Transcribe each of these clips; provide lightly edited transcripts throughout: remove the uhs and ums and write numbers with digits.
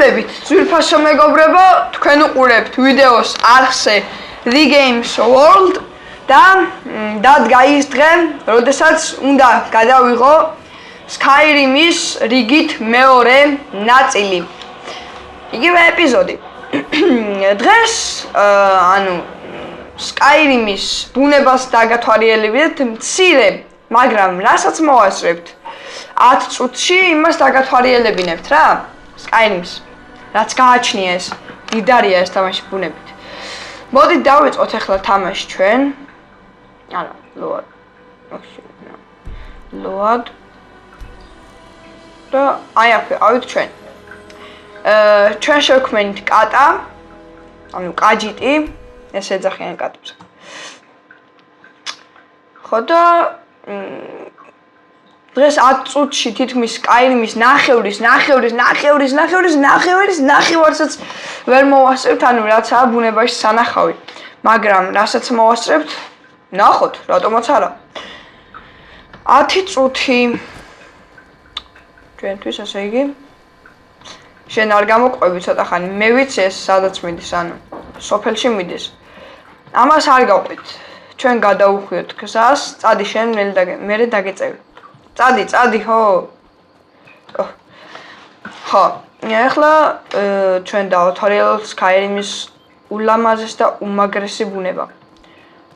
მოგესალმებით, ძვირფასო მეგობრებო, თქვენ უყურებთ ვიდეოს არხზე The Games World და დადგა ის დღე, როდესაც უნდა გადავიღო Skyrim-ის რიგით მეორე ნაწილი. იგივე ეპიზოდი. დღეს Skyrim-ის ბუნებას დაგათვალიერებთ მცირე, მაგრამ რასაც მოვასწრებთ 10 წუთში იმას დაგათვალიერებინებთ რა. Skyrim-ის რაც გააჩნია ეს დიდარია ეს თამაში ბუნებით. მოდით დავიწყოთ ახლა თამაში ჩვენ. არა, load. და აი აქ ავით ჩვენ. ჩვენ შევქმნით კატა, ანუ კაჯიტი, ეს ეძახიან კატებს. ხო და დღეს 10 წუთში თითქმის Skyrim-ის ნახევრისაც ვერ მოვასწრებთ, ანუ რაცაა ბუნებაში სანახავი. მაგრამ რასაც მოვასწრებთ, ნახოთ, რატომაც არა. 10 წუთი ჩვენთვის ასე იგი. შენ არ გამოყვები ცოტა ხანი, მე ვიცი ეს სადაც მიდის, ანუ სოფელში მიდის. ამას არ გავყვით. ჩვენ გადავუხვიოთ გზას, წადი შენ მერე დაგეწევი. წადი, ხო. ხო, ახლა ჩვენ დავთვალიერებთ Skyrim-ის ულამაზეს და უმაგრესი ბუნება.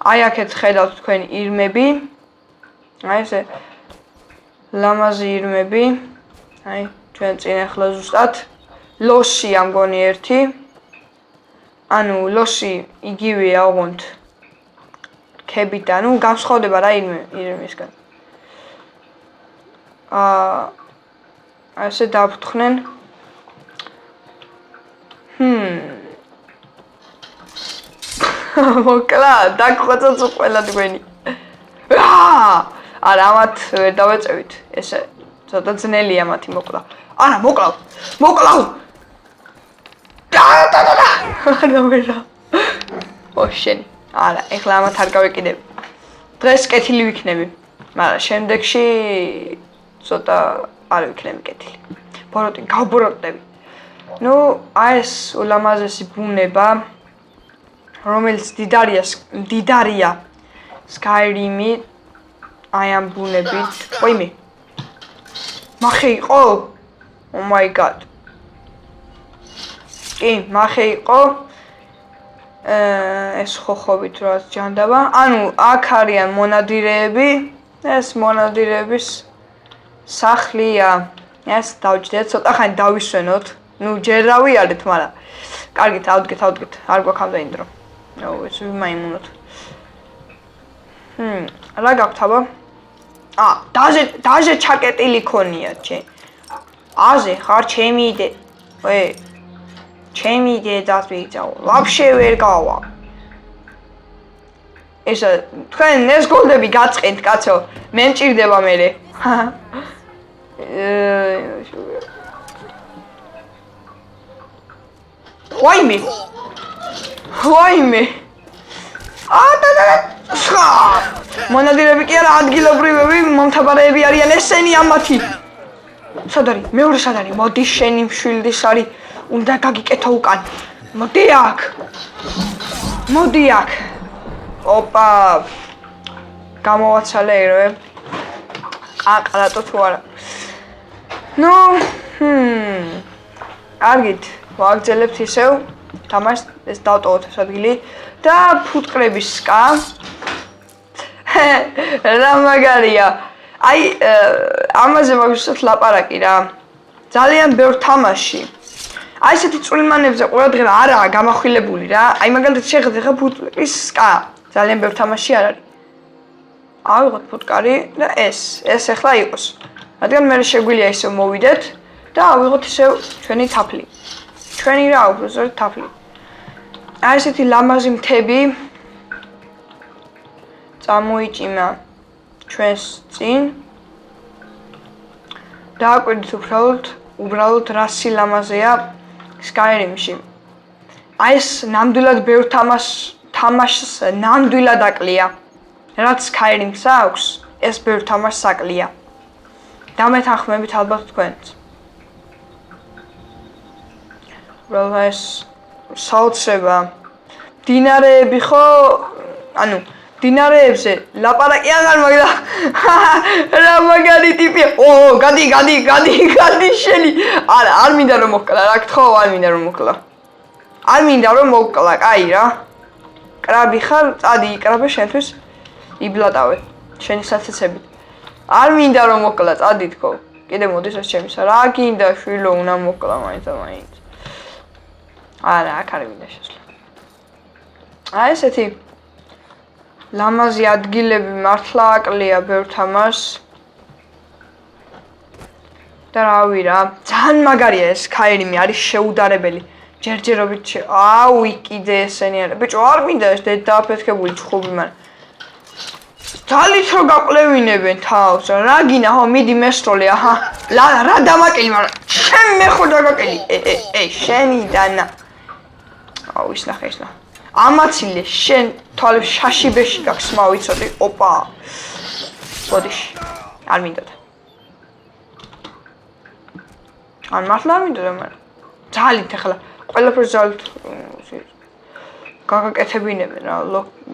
აი აქეთ ხედავთ თქვენ ირმები. აი ესე ლამაზი ირმები. აი ჩვენ წინ ახლა ზუსტად ლოსი ამგონი ერთი. ანუ ლოსი იგივეა ოღონდ ქებით, ანუ განსხვავდება რა ირმისგან. ასე დავფრთხნენ. მოკლა, დაგხვეწოთ ყველა თქვენი. არა, ამათ ვერ დავეწევით. ესე ცოტა ძნელია მათი მოკლა. არა, მოკლავ. და. არა, ვერა. ოშენ. არა, ეხლა ამათ არ გავეკიდებ. დღეს კეთილი ვიქნები. მაგრამ შემდეგში ცოტა არ ვიქნები კეთილი. გავბოროტდები. ნუ, აი ეს ულამაზესი ბუნება, რომელიც დიდარია Skyrim-ი, აი ამ ბუნებით. ყოიმე. მახე იყო? Oh my god. კი, მახე იყო. ეს ხოხობით რაც ჯანდაბა. ანუ აქ არიან მონადირეები. ეს მონადირეების სახლია. ეს დავჯდეთ, ცოტა ხანი დავისვენოთ. ნუ ჯერ დავიარეთ, მაგრამ კარგით, ავდგეთ. არ გვაქვს ამდენი დრო. ნუ ეს ვიმაიმუნოთ. რა გაქვთ აბა? დაჟე ჩაკეტილი ქონია ჩემ. აზე ხარ ჩემი იდე. ჩემი იდეაც ვიგზავ. ვაფშე ვერ გავა. ესა თქვენ ეს გოლდები გაწყენთ, კაცო. მე მჭირდება მერე. ვაიმე. მონადირები კი არა, ადგილობრივები მომთაბარეები არიან, ესენი ამათი. სად არის? მეორე სად არის? მოდი შენი მშვილდის არის. უნდა გაგიკეთო უკან. მოდი აქ. ოპა. გამოვაცალე ერე. აყრატო თუ არა. ნუ, კარგით, ვაგრძელებთ ისევ. თამაშს ეს დავტოვოთ ეს ადგილი და ფუტკრების სკა. რა მაგარია. აი, ამაზე მაგუსტად ლაპარაკი რა. ძალიან ბევრ თამაში. აი ესეთი წვრილმანებზე ყურადღება არაა გამახვილებული რა. აი მაგალითად შეხედეთ ხა ფუტკრის სკა. ძალიან ბევრ თამაში არ არის. ავიღოთ ფუტკარი და ეს ახლა იყოს. რადგან მე შეგვიძლია ისევ მოვიდეთ და ავიღოთ ისევ ჩვენი თაფლი. ჩვენი რა უბრალოდ თაფლი. აი ესეთი ლამაზი მთები წამოიჭიმა ჩვენს წინ. დააკვირდით უბრალოდ რა სილამაზეა Skyrim-ში. აი ეს ნამდვილად ბევრ თამაშს ნამდვილად აკლია. რაც Skyrim-ს აქვს, ეს ბევრ თამაშს აკლია. დამეთანხმებით ალბათ თქვენც. უბრალოდ ეს საოცრება. დინარეები ხო, ანუ დინარეებზე ლაპარაკი აღარ მაგდა. რა მაგარი ტიპია. გადი შენი. არა, არ მინდა რომ მოკლა, რა გთხოვ, არ მინდა რომ მოკლა. არ მინდა რომ მოკლა, კაი რა. კრაბი ხარ, წადი იკრაბე შენთვის იბლატავე. შენი საცეცებით. არ მინდა რომ მოკლა, წადი თქო. კიდე მოდის ეს ჩემისა. რა გინდა შვილო, უნდა მოკლა მაინც. არა, აქ არ მინდა შესვლა. აი ესეთი ლამაზი ადგილები მართლა აკლია ბევრ თამაშს. და რავი რა, ძალიან მაგარია ეს Skyrim-ი, არის შეუდარებელი. ჯერჯერობით კიდე ესენი არა. ბიჭო, არ მინდა ეს დააფეთქებული ჩხუბი, მაგრამ ძალით რო გაყლევინებენ თავს, რა გინა, ხო, მიდი მესროლე, აჰა. რა დამაკელი, მაგრამ შენ მე ხო დაგაკელი. შენი დანა. ის ნახე. ამაცილე შენ თვალებს შაშიბეში გაქვს მავიცოდი. ოპა. ბოდიში. არ მინდოდა. ან მართლა არ მინდოდა, მაგრამ ძალით ახლა ყველაფერს ძალით გაგაკეთებინებენ რა,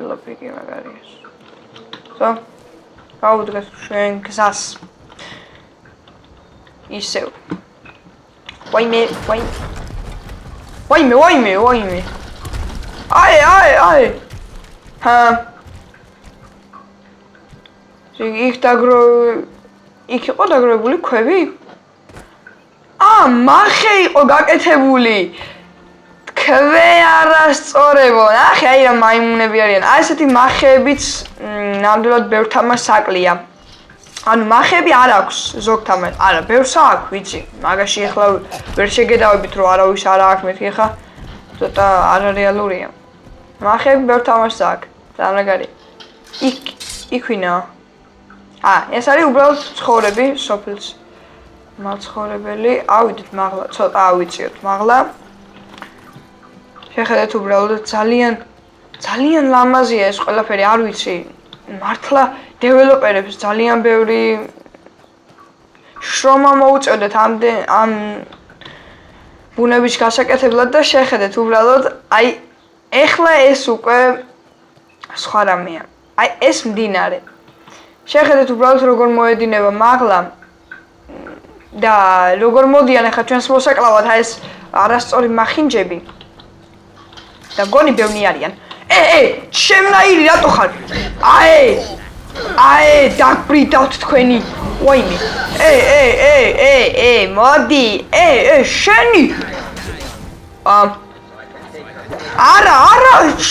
ლოპიკი მაგარია. გაუდგეს შენ გზას. ისევ. ვაიმე. აი. იქ იყო დაგროვებული ქვები? მახე იყო გაკეთებული. ქვე არასწორებო. ნახე, აი რა მაიმუნები არიან. აი ესეთი მახეებიც ნამდვილად ბევრ თამაშს აკლია. ანუ მახეები არ აქვს ზოგ თამაშს. არა, ბევრს აქვს, ვიცი. მაგაში ახლა ვერ შეგედავებით რომ არავის არ აქვს მეთქი ხა. ცოტა არარეალურია. მახეები ბევრ თამაშს აქვს. ძალიან იქ ვინაა? ეს არის უბრალოდ ცხოვრები სოფელს. მაცხოვრებელი, ავიდეთ მაღლა, ცოტა ავიწიოთ მაღლა. შეხედეთ უბრალოდ ძალიან ლამაზია ეს ყველაფერი, არ ვიცი. მართლა დეველოპერებს ძალიან ბევრი შრომა მოუწევდეთ ამ ბუნების გასაკეთებლად და შეხედეთ უბრალოდ, აი ეხლა ეს უკვე სხვა რამეა. აი ეს მდინარე. შეხედეთ უბრალოდ როგორ მოედინება მაღლა. და როგორ მოდიან ახლა ჩვენს მოსაკლავად ეს არასწორი მახინჯები და გონი ბევრი არიან. შემნაირი რატო ხარ? დაგბრიდავთ თქვენი. ვაიმე. მოდი. შენი. არა,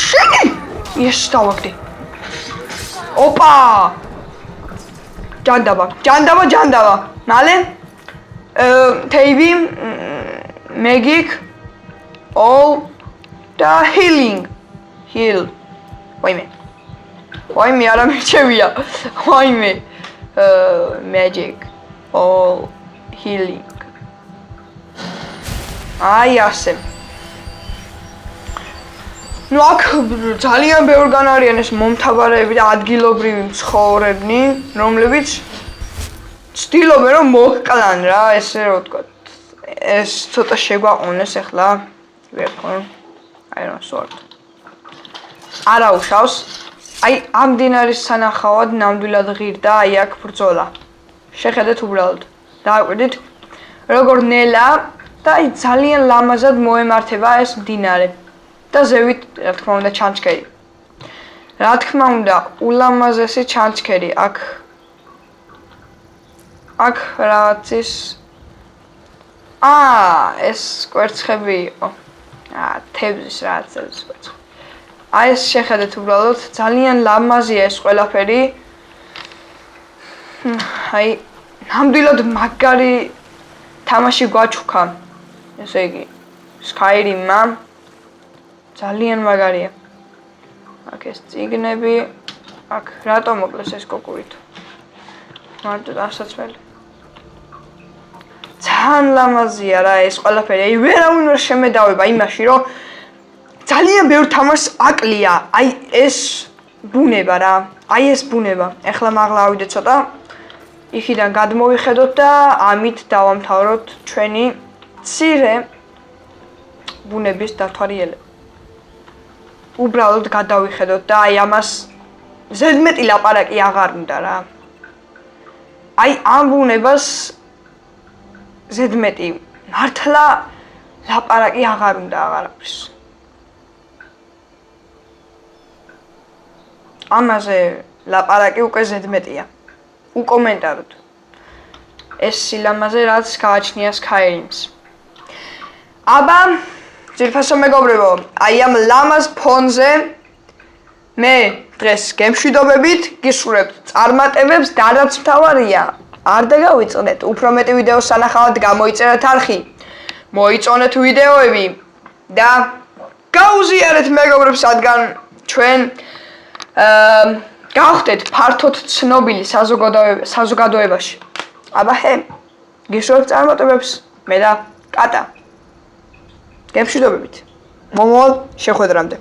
შენი. ეს დავაგდე. ოპა. ჯანდაბა. მალე Tavy, Magic, all the healing. Heal. Why არა მიჩევია. Magic, all healing. აი ასე. აქ ძალიან ბევრგან არიან ეს მომთაბარეები და ადგილობრივი მცხოვრებნი, რომლებიც ცდილობენ რომ მოკლან რა, ესე რომ ვთქვა. ეს ცოტა შეგვაყონეს ახლა. ვერ ხომ? აი რა სორტ. არა უშავს. აი ამ დინარის სანახავად ნამდვილად ღირდა აი აქ ბრძოლა. შეხედეთ უბრალოდ. დააკვირდით როგორ ნელა და აი ძალიან ლამაზად მოემართება ეს მდინარე. და ზევით რა თქმა უნდა ჩანჩქერი. რა თქმა უნდა ულამაზესი ჩანჩქერი აქ რაღაც ის ეს კვერცხები იყო. თევზის რაღაც კვერცხი. აი ეს შეხედეთ უბრალოდ ძალიან ლამაზია ეს ყველაფერი. აი ნამდვილად მაგარი თამაში გვაჩუქა. ესე იგი Skyrim-მა ძალიან მაგარია. აქ ეს წიგნები, აქ რატომ მოკლეს ეს კოკურით? მარტო დასაცველი. ძალიან ლამაზია რა ეს ყველაფერი. აი ვერავინ ვერ შემედავება იმაში, რომ ძალიან ბევრ თამაშს აკლია. აი ეს ბუნება რა. აი ეს ბუნება. ეხლა მაღლა ავიდეთ ცოტა. იქიდან გადმოვიხედოთ და ამით დავამთავროთ ჩვენი მცირე ბუნების დათვალიერება. უბრალოდ გადავიხედოთ და აი ამას ზედმეტი ლაპარაკი აღარ უნდა რა. აი ამ ბუნებას ზედმეტი მართლა ლაპარაკი აღარ უნდა აღარაფრის. ამაზე ლაპარაკი უკვე ზედმეტია. უკომენტაროთ. ეს სილამაზე რაც გააჩნია Skyrim-ს. აბა, ძირფასო მეგობრებო, აი ამ ლამაზ ფონზე მე დღეს გემშვიდობებით გისურვებთ წარმატებებს და რაც მთავარია, არ დაგავიწყდეთ, უფრო მეტი ვიდეოს სანახავად გამოიწერეთ არხი, მოიწონეთ ვიდეოები და გაუზიარეთ მეგობრებს, რადგან ჩვენ გავხდეთ ფართოდ ცნობილი საზოგადოებაში. აბა ჰე, გისურვებთ წარმატებებს, მე და კატა. გემშვიდობებით. მომავალ შეხვედრამდე.